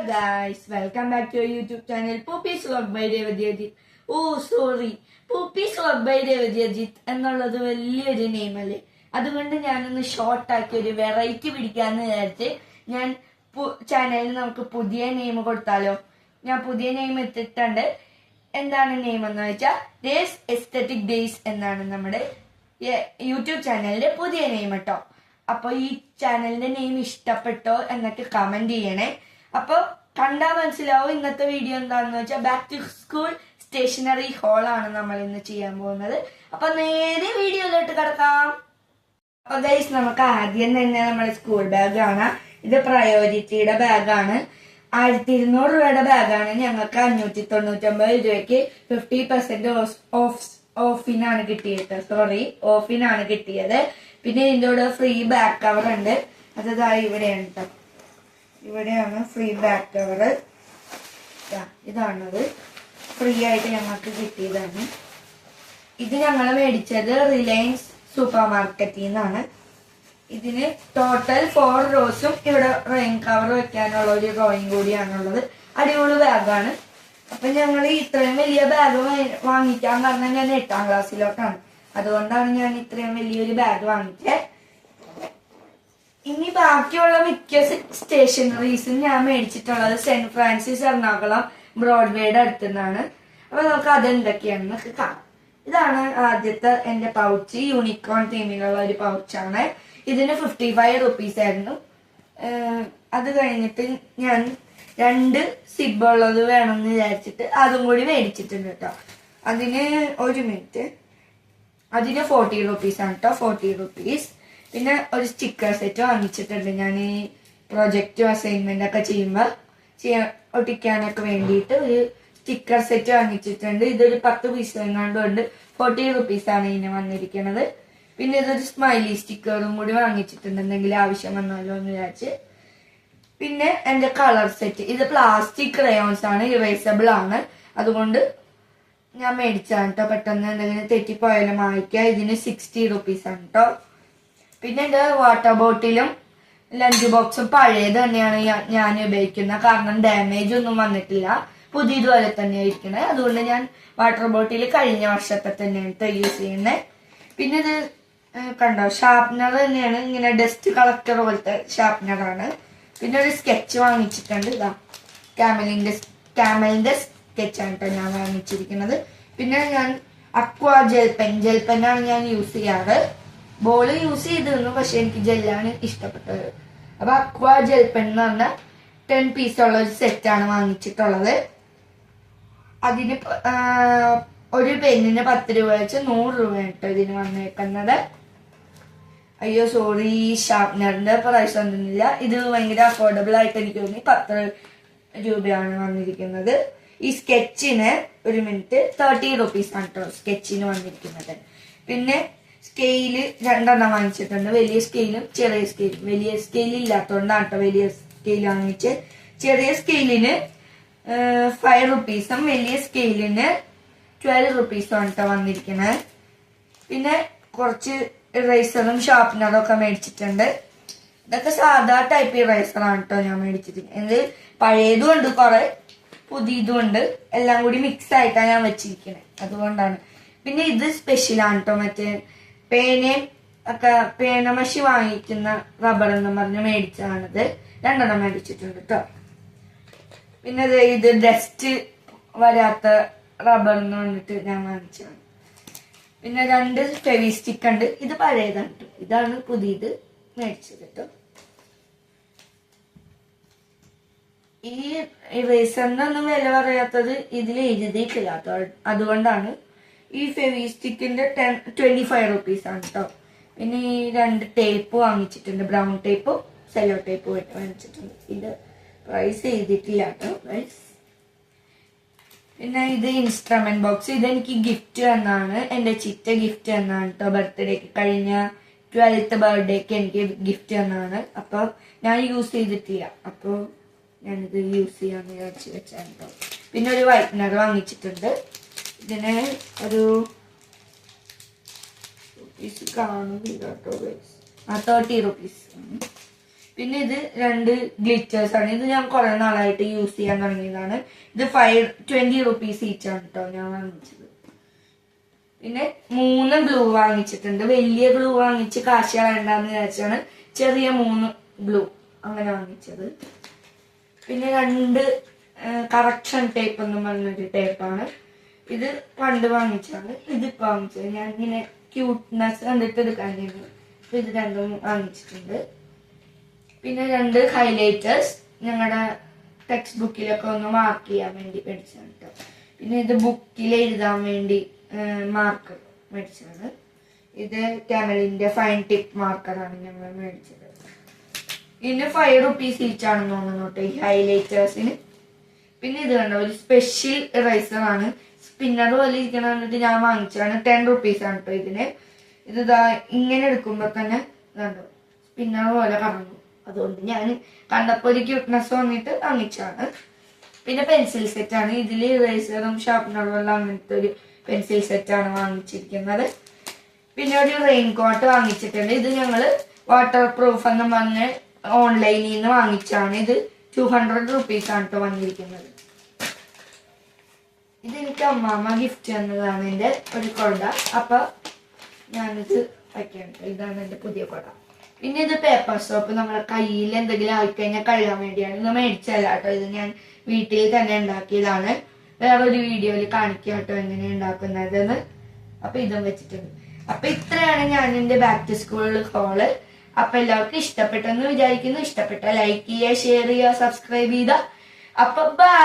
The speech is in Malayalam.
guys, welcome back to our YouTube channel Poopy's Vlog by Revadyajit. Oh sorry, Poopy's Vlog by Revadyajit എന്നുള്ളത് വലിയൊരു നെയിം അല്ലേ. അതുകൊണ്ട് ഞാനൊന്ന് ഷോർട്ട് ആക്കി ഒരു വെറൈറ്റി പിടിക്കാന്ന് വിചാരിച്ച് ഞാൻ ചാനലിൽ നമുക്ക് പുതിയ നെയിം കൊടുത്താലോ. ഞാൻ പുതിയ നെയിം ഇട്ടിട്ടുണ്ട്. എന്താണ് നെയിം എന്ന് വെച്ചാൽ ഡേസ് എസ്തെറ്റിക് ഡേയ്സ് എന്നാണ് നമ്മുടെ യൂട്യൂബ് ചാനലിന്റെ പുതിയ നെയിം കേട്ടോ. അപ്പൊ ഈ ചാനലിന്റെ നെയിം ഇഷ്ടപ്പെട്ടോ എന്നൊക്കെ കമന്റ് ചെയ്യണേ. അപ്പൊ കണ്ടാൽ മനസ്സിലാവും ഇന്നത്തെ വീഡിയോ എന്താണെന്ന് വെച്ചാൽ back to school stationery haul ആണ് നമ്മൾ ഇന്ന് ചെയ്യാൻ പോകുന്നത്. അപ്പൊ നേരെ വീഡിയോയിലോട്ട് കിടക്കാം. അപ്പൊ ഗൈസ്, നമുക്ക് ആദ്യം തന്നെ നമ്മുടെ സ്കൂൾ ബാഗ് കാണാം. ഇത് പ്രയോറിറ്റിയുടെ ബാഗാണ്. 1200 രൂപയുടെ ബാഗാണ്. ഞങ്ങൾക്ക് 599 രൂപയ്ക്ക് 50% ഓഫിനാണ് കിട്ടിയത്. ഓഫിനാണ് കിട്ടിയത്. പിന്നെ ഇതിൻ്റെ കൂടെ ഫ്രീ ബാക്ക് കവർ ഉണ്ട്. അതായത് ഇവിടെയാണ് കേട്ടോ. ഇവിടെയാണ് ഫ്രീ ബാക്ക് കവർ. ഇതാണത്. ഫ്രീ ആയിട്ട് ഞങ്ങൾക്ക് കിട്ടിയതാണ്. ഇത് ഞങ്ങൾ മേടിച്ചത് റിലയൻസ് സൂപ്പർ മാർക്കറ്റിൽ നിന്നാണ്. ഇതിന് ടോട്ടൽ 4 റോസും ഇവിടെ റെയിൻ കവർ വെക്കാനുള്ള ഒരു ഡ്രോയിങ് കൂടിയാണുള്ളത്. അടിപൊളി ബാഗാണ്. അപ്പൊ ഞങ്ങൾ ഇത്രയും വലിയ ബാഗ് വാങ്ങിക്കാൻ കാരണം ഞാൻ 8ാം ക്ലാസ്സിലോട്ടാണ്. അതുകൊണ്ടാണ് ഞാൻ ഇത്രയും വലിയൊരു ബാഗ് വാങ്ങിച്ചത്. ഇനി ബാക്കിയുള്ള മിക്ക സ്റ്റേഷനറീസും ഞാൻ മേടിച്ചിട്ടുള്ളത് സെന്റ് ഫ്രാൻസിസ് എറണാകുളം ബ്രോഡ്വേയുടെ അടുത്തുനിന്നാണ്. അപ്പൊ നമുക്ക് അതെന്തൊക്കെയാണെന്നൊക്കെ കാണാം. ഇതാണ് ആദ്യത്തെ എന്റെ പൗച്ച്. യൂണിക്കോൺ തീമിലുള്ള ഒരു പൗച്ചാണ്. ഇതിന് 55 റുപ്പീസ് ആയിരുന്നു. അത് കഴിഞ്ഞിട്ട് ഞാൻ 2 സിബ് ഉള്ളത് വേണമെന്ന് വിചാരിച്ചിട്ട് അതും കൂടി മേടിച്ചിട്ടുണ്ട് കേട്ടോ. അതിന് 1 മിനിറ്റ്. അതിന് 40 റുപ്പീസ് ആണ് കേട്ടോ. 40 റുപ്പീസ്. പിന്നെ ഒരു സ്റ്റിക്കർ സെറ്റ് വാങ്ങിച്ചിട്ടുണ്ട്. ഞാൻ ഈ പ്രൊജക്റ്റും അസൈൻമെന്റ് ഒക്കെ ചെയ്യുമ്പോൾ ഒട്ടിക്കാനൊക്കെ വേണ്ടിയിട്ട് ഒരു സ്റ്റിക്കർ സെറ്റ് വാങ്ങിച്ചിട്ടുണ്ട്. ഇതൊരു 10 പീസ് എങ്ങാണ്ടുണ്ട്. 40 റുപ്പീസ് ആണ് ഇതിന് വന്നിരിക്കുന്നത്. പിന്നെ ഇതൊരു സ്മൈലി സ്റ്റിക്കറും കൂടി വാങ്ങിച്ചിട്ടുണ്ട്, എന്തെങ്കിലും ആവശ്യം വന്നാലോ എന്ന് വിചാരിച്ച്. പിന്നെ എന്റെ കളർ സെറ്റ്. ഇത് പ്ലാസ്റ്റിക് ക്രയോൺസ് ആണ്, ഇറേസബിൾ ആണ്. അതുകൊണ്ട് ഞാൻ മേടിച്ചാണ് കേട്ടോ. പെട്ടെന്ന് എന്തെങ്കിലും തെറ്റിപ്പോയാലും വാങ്ങിക്കുക. ഇതിന് 60 റുപ്പീസ് ആണ് കേട്ടോ. പിന്നെ ഇത് വാട്ടർ ബോട്ടിലും ലഞ്ച് ബോക്സും പഴയത് തന്നെയാണ് ഞാൻ ഉപയോഗിക്കുന്നത്. കാരണം ഡാമേജ് ഒന്നും വന്നിട്ടില്ല. പുതിയതുപോലെ തന്നെയാണ് ഇരിക്കണേ. അതുകൊണ്ട് ഞാൻ വാട്ടർ ബോട്ടിൽ കഴിഞ്ഞ വർഷത്തെ തന്നെയാണ് യൂസ് ചെയ്യുന്നത്. പിന്നെ ഇത് കണ്ടോ, ഷാർപ്നർ തന്നെയാണ്. ഇങ്ങനെ ഡസ്റ്റ് കളക്ടർ പോലത്തെ ഷാർപ്നറാണ്. പിന്നെ ഒരു സ്കെച്ച് വാങ്ങിച്ചിട്ടുണ്ട്. ഇതാ ക്യാമലിന്റെ സ്കെച്ചാണ് കേട്ടോ ഞാൻ വാങ്ങിച്ചിരിക്കുന്നത്. പിന്നെ ഞാൻ അക്വാ ജെൽപെന്നാണ് ഞാൻ യൂസ് ചെയ്യാറ്. ബോള് യൂസ് ചെയ്തിരുന്നു, പക്ഷെ എനിക്ക് ജെല്ലാണ് ഇഷ്ടപ്പെട്ടത്. അപ്പൊ അക്വാ ജെൽപെൻ എന്ന് പറഞ്ഞ 10 പീസുള്ള ഒരു സെറ്റാണ് വാങ്ങിച്ചിട്ടുള്ളത്. അതിന് ഒരു പെന്നിന് 10 രൂപ വെച്ച് 100 രൂപ കേട്ടോ ഇതിന് വന്നേക്കുന്നത്. അയ്യോ സോറി, ഷാർപ്നറിന്റെ പ്രൈസ് ഒന്നുമില്ല. ഇത് ഭയങ്കര അഫോർഡബിൾ ആയിട്ട് എനിക്ക് തോന്നി. 10 രൂപയാണ് വന്നിരിക്കുന്നത്. ഈ സ്കെച്ചിന് 1 മിനിറ്റ് 30 റുപ്പീസ് ആണ് കേട്ടോ സ്കെച്ചിന് വന്നിരിക്കുന്നത്. പിന്നെ സ്കെയില് 2 വാങ്ങിച്ചിട്ടുണ്ട്. വലിയ സ്കെയിലും ചെറിയ സ്കെയിലും. വലിയ സ്കെയിൽ ഇല്ലാത്തതുകൊണ്ടാണ് കേട്ടോ വലിയ സ്കെയിൽ വാങ്ങിച്ച്. ചെറിയ സ്കെയിലിന് 5 റുപ്പീസും വലിയ സ്കെയിലിന് 12 റുപ്പീസും ആണ് കേട്ടോ വന്നിരിക്കുന്നത്. പിന്നെ കുറച്ച് ഇറേസറും ഷാർപ്നറും ഒക്കെ മേടിച്ചിട്ടുണ്ട്. ഇതൊക്കെ സാധാ ടൈപ്പ് ഇറേസറാണ് കേട്ടോ ഞാൻ മേടിച്ചിരിക്കുന്നത്. പഴയതും ഉണ്ട്, കുറെ പുതിയതും ഉണ്ട്. എല്ലാം കൂടി മിക്സ് ആയിട്ടാണ് ഞാൻ വെച്ചിരിക്കുന്നത്. അതുകൊണ്ടാണ്. പിന്നെ ഇത് സ്പെഷ്യലാണ് കേട്ടോ. മറ്റേ പേനയും ഒക്കെ പേനമഷി വാങ്ങിക്കുന്ന റബ്ബർ എന്ന് പറഞ്ഞ് മേടിച്ചതാണിത്. 2 മേടിച്ചിട്ടുണ്ട് കേട്ടോ. പിന്നെ ഇത് ഡസ്റ്റ് വരാത്ത റബ്ബർ എന്ന് പറഞ്ഞിട്ട് ഞാൻ വാങ്ങിച്ചതാണ്. പിന്നെ 2 ഫെവി സ്റ്റിക്ക് ഉണ്ട്. ഇത് പഴയതാണ് കേട്ടോ. ഇതാണ് പുതിയത് മേടിച്ചത് കേട്ടോ. ഈ ഇറേസറിന്റെ ഒന്നും വില പറയാത്തത് ഇതിൽ എഴുതിയിട്ടില്ല കേട്ടോ. അതുകൊണ്ടാണ്. ഈ ഫെവി സ്റ്റിക്കിന്റെ 25 റുപ്പീസ് ആണ് കേട്ടോ. പിന്നെ ഈ 2 ടേപ്പ് വാങ്ങിച്ചിട്ടുണ്ട്. ബ്രൗൺ ടേപ്പും സെല്ലോ ടേപ്പും വാങ്ങിച്ചിട്ടുണ്ട്. ഇത് പ്രൈസ് എഴുതിയിട്ടില്ല കേട്ടോ പ്രൈസ്. പിന്നെ ഇത് ഇൻസ്ട്രുമെന്റ് ബോക്സ്. ഇതെനിക്ക് ഗിഫ്റ്റ് തന്നാണ്. എന്റെ ചിറ്റ ഗിഫ്റ്റ് തന്നാണ് കേട്ടോ. ബർത്ത്ഡേക്ക് കഴിഞ്ഞ 12th ബർത്ത്ഡേക്ക് എനിക്ക് ഗിഫ്റ്റ് തന്നാണ്. അപ്പൊ ഞാൻ യൂസ് ചെയ്തിട്ടില്ല. അപ്പൊ ഞാനിത് യൂസ് ചെയ്യാന്ന് വിചാരിച്ച് വെച്ചാണ് കേട്ടോ. പിന്നെ ഒരു വൈറ്റ്നർ വാങ്ങിച്ചിട്ടുണ്ട്. ഇതിന് ഒരു കാണുന്നില്ല കേട്ടോ. 30 റുപ്പീസ്. പിന്നെ ഇത് 2 ഗ്ലിറ്റേഴ്സ് ആണ്. ഇത് ഞാൻ കുറെ നാളായിട്ട് യൂസ് ചെയ്യാൻ തുടങ്ങിയതാണ്. ഇത് 20 റുപ്പീസ് ഈച്ചാണ് കേട്ടോ ഞാൻ വാങ്ങിച്ചത്. പിന്നെ 3 ഗ്ലൂ വാങ്ങിച്ചിട്ടുണ്ട്. വലിയ ഗ്ലൂ വാങ്ങിച്ച് കാശ് കളയണ്ടെന്ന് വിചാരിച്ചാണ് ചെറിയ 3 ഗ്ലൂ അങ്ങനെ വാങ്ങിച്ചത്. പിന്നെ 2 കറക്ഷൻ ടേപ്പ് എന്ന് പറഞ്ഞൊരു ടേപ്പാണ്. ഇത് പണ്ട് വാങ്ങിച്ചാണ്. ഇതിപ്പോ വാങ്ങിച്ചത് ഞാൻ ഇങ്ങനെ ക്യൂട്ട്നെസ് കണ്ടിട്ട് എടുക്കാൻ ചെയ്യുന്നത്. ഇത് 2 വാങ്ങിച്ചിട്ടുണ്ട്. പിന്നെ 2 ഹൈലൈറ്റേഴ്സ് ഞങ്ങളുടെ ടെക്സ്റ്റ് ബുക്കിലൊക്കെ ഒന്ന് മാർക്ക് ചെയ്യാൻ വേണ്ടി മേടിച്ചാണ് കേട്ടോ. പിന്നെ ഇത് ബുക്കിൽ എഴുതാൻ വേണ്ടി മാർക്കർ മേടിച്ചതാണ്. ഇത് ക്യാമലിന്റെ ഫൈൻ ടിപ്പ് മാർക്കറാണ് ഞങ്ങൾ മേടിച്ചത്. ഇതിന് 5 റുപ്പീസ് ഈച്ചാണെന്ന് തോന്നുന്നു കേട്ടോ ഈ ഹൈലൈറ്റേഴ്സിന്. പിന്നെ ഇത് കണ്ടോ ഒരു സ്പെഷ്യൽ ഇറൈസർ ആണ്. സ്പിന്നർ പോലെ ഇരിക്കണ കണ്ടിട്ട് ഞാൻ വാങ്ങിച്ചതാണ്. 10 റുപ്പീസ് ആണ് കേട്ടോ ഇതിന്. ഇത് ഇങ്ങനെ എടുക്കുമ്പോ തന്നെ കണ്ടോ സ്പിന്നർ പോലെ കറങ്ങും. അതുകൊണ്ട് ഞാൻ കണ്ടപ്പോൾ ഒരു ക്യൂട്ട്നെസ് വന്നിട്ട് വാങ്ങിച്ചാണ്. പിന്നെ പെൻസിൽ സെറ്റ് ആണ്. ഇതിൽ ഇറേസറും ഷാർപ്പനറും എല്ലാം അങ്ങനത്തെ ഒരു പെൻസിൽ സെറ്റ് ആണ് വാങ്ങിച്ചിരിക്കുന്നത്. പിന്നെ ഒരു റെയിൻ കോട്ട് വാങ്ങിച്ചിട്ടുണ്ട്. ഇത് ഞങ്ങള് വാട്ടർ പ്രൂഫ് എന്ന് പറഞ്ഞ് ഓൺലൈനിൽ നിന്ന് വാങ്ങിച്ചാണ്. ഇത് 200 റുപ്പീസ് ആണ് കേട്ടോ വന്നിരിക്കുന്നത്. ഇതെനിക്ക് അമ്മാമ്മ ഗിഫ്റ്റ് തന്നതാണ് എന്റെ ഒരു കൊട. അപ്പൊ ഞാനിത് വയ്ക്കാം. ഇതാണ് എന്റെ പുതിയ കൊട. പിന്നെ ഇത് പേപ്പർ സോപ്പ് നമ്മളെ കയ്യിൽ എന്തെങ്കിലും ആയിക്കഴിഞ്ഞാൽ കഴുകാൻ വേണ്ടിയാണ്. ഇത് മേടിച്ചല്ല കേട്ടോ. ഇത് ഞാൻ വീട്ടിൽ തന്നെ ഉണ്ടാക്കിയതാണ്. വേറൊരു വീഡിയോയിൽ കാണിക്കാം കേട്ടോ എങ്ങനെ ഉണ്ടാക്കുന്നതെന്ന്. അപ്പൊ ഇതും വെച്ചിട്ടുണ്ട്. അപ്പൊ ഇത്രയാണ് ഞാൻ എന്റെ ബാക്ക് ടു സ്കൂൾ ഹോള്. അപ്പൊ എല്ലാവർക്കും ഇഷ്ടപ്പെട്ടെന്ന് വിചാരിക്കുന്നു. ഇഷ്ടപ്പെട്ട ലൈക്ക് ചെയ്യുക, ഷെയർ ചെയ്യുക, സബ്സ്ക്രൈബ് ചെയ്യുക. അപ്പൊ ബൈ.